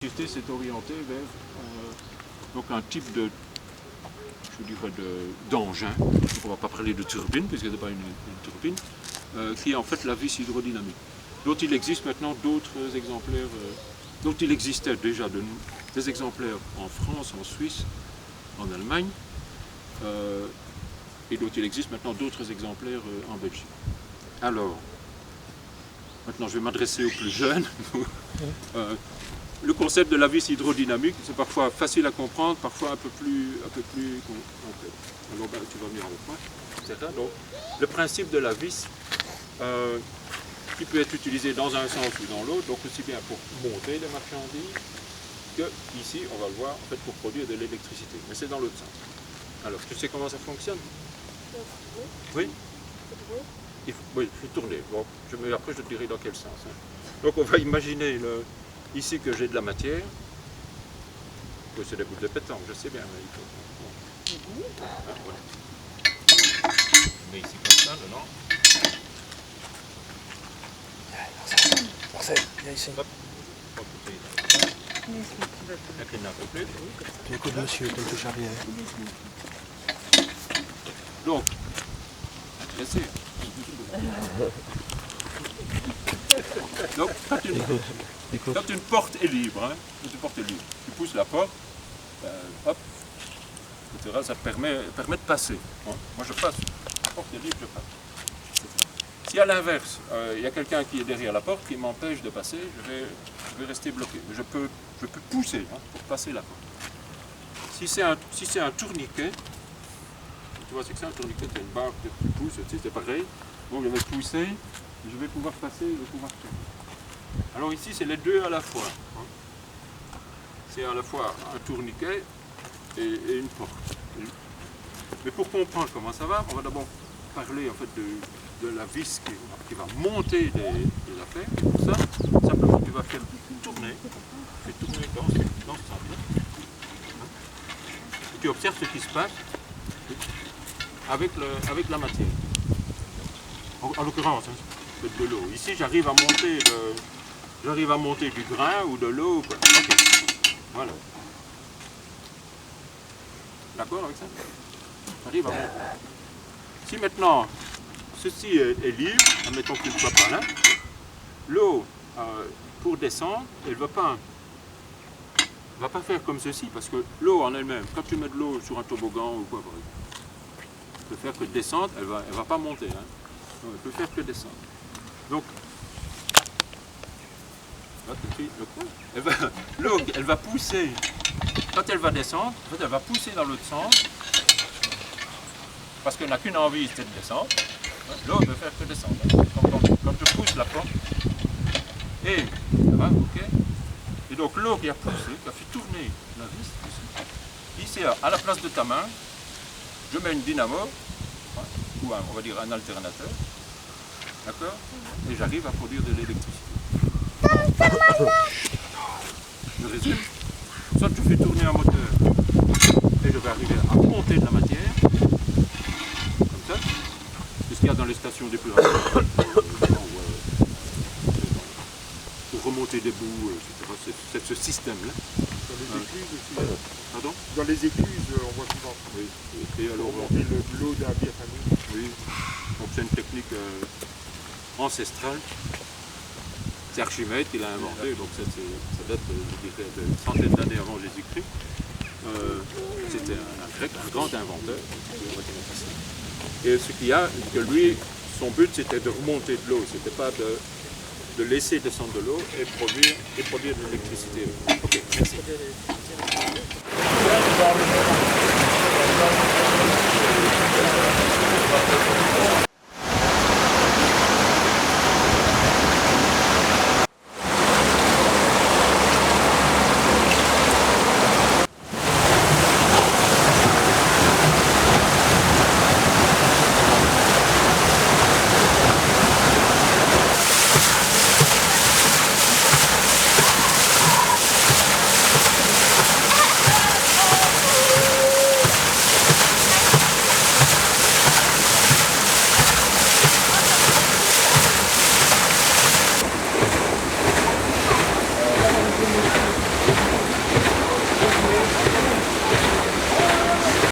L'électricité s'est orientée vers donc un type de, je dirais d'engin, on ne va pas parler de turbine puisque ce n'est pas une turbine, qui est en fait la vis hydrodynamique, dont il existe maintenant d'autres exemplaires, dont il existait déjà des exemplaires en France, en Suisse, en Allemagne, et dont il existe maintenant d'autres exemplaires en Belgique. Alors, maintenant je vais m'adresser aux plus jeunes. Le concept de la vis hydrodynamique, c'est parfois facile à comprendre, parfois un peu plus complexe. Alors ben, tu vas venir avec moi, etc. Donc, le principe de la vis, qui peut être utilisé dans un sens ou dans l'autre, donc aussi bien pour monter les marchandises, que ici, on va le voir, en fait, pour produire de l'électricité. Mais c'est dans l'autre sens. Alors, tu sais comment ça fonctionne? Oui. Oui, il faut tourner. Bon, après, je te dirai dans quel sens. Hein. Donc, on va imaginer ici que j'ai de la matière. Oui, c'est des boules de pétanque, je sais bien, mais il faut. Bon. Ah, voilà. On met ici comme ça, non? Marcel, viens ici. Hop. Incline un peu plus. Tu écoutes monsieur, comme touche arrière. Donc, bien sûr. Donc, quand une porte est libre, hein, tu pousses la porte, hop, etc. Ça permet de passer. Hein. Moi je passe, la porte est libre, je passe. Si à l'inverse, il y a quelqu'un qui est derrière la porte qui m'empêche de passer, je vais rester bloqué. Je peux pousser hein, pour passer la porte. Si c'est un tourniquet, tu vois ce que c'est un tourniquet, c'est une barre que tu pousses, c'est pareil. Donc je vais pousser, je vais pouvoir passer, je vais pouvoir tourner. Alors ici, c'est les deux à la fois. Hein. C'est à la fois un tourniquet et une porte. Mais pour comprendre comment ça va, on va d'abord parler en fait de la vis qui va monter des affaires. Et pour ça, simplement, tu vas faire tourner. Tu fais tourner dans ce sens-là. Hein. Tu observes ce qui se passe avec la matière. En l'occurrence, hein, de l'eau. Ici, j'arrive à monter du grain ou de l'eau. Ok, voilà. D'accord avec ça? J'arrive à monter. Si maintenant, ceci est libre, admettons que tu ne sois pas là, l'eau, pour descendre, elle ne va pas faire comme ceci, parce que l'eau en elle-même, quand tu mets de l'eau sur un toboggan ou quoi, par exemple, elle peut faire que descendre, elle va pas monter. Hein. Non, elle peut faire que descendre. Donc, l'eau, elle va pousser. Quand elle va descendre, en fait, elle va pousser dans l'autre sens. Parce qu'elle n'a qu'une envie, c'est de descendre. L'eau ne peut faire que descendre. Quand je pousse la porte, et ça va, ok. Et donc l'eau qui a poussé, qui a fait tourner la vis, ici, à la place de ta main, je mets une dynamo, ou on va dire un alternateur. D'accord? Et j'arrive à produire de l'électricité. Je résume. Soit je fais tourner un moteur et je vais arriver à monter de la matière, comme ça. C'est ce qu'il y a dans les stations d'épuration. Pour remonter des boues, etc. C'est ce système-là. Dans les écluses aussi. Pardon? Dans les écluses, on voit souvent. Oui. Et alors, pour remonter l'eau d'un bien famille. Oui. Donc c'est une technique ancestrale. C'est Archimède qui l'a inventé, donc ça date de centaines d'années avant Jésus-Christ. C'était un grec, un grand inventeur. Et ce qu'il y a, que lui, son but c'était de remonter de l'eau, c'était pas de laisser descendre de l'eau et produire de l'électricité. Ok, merci.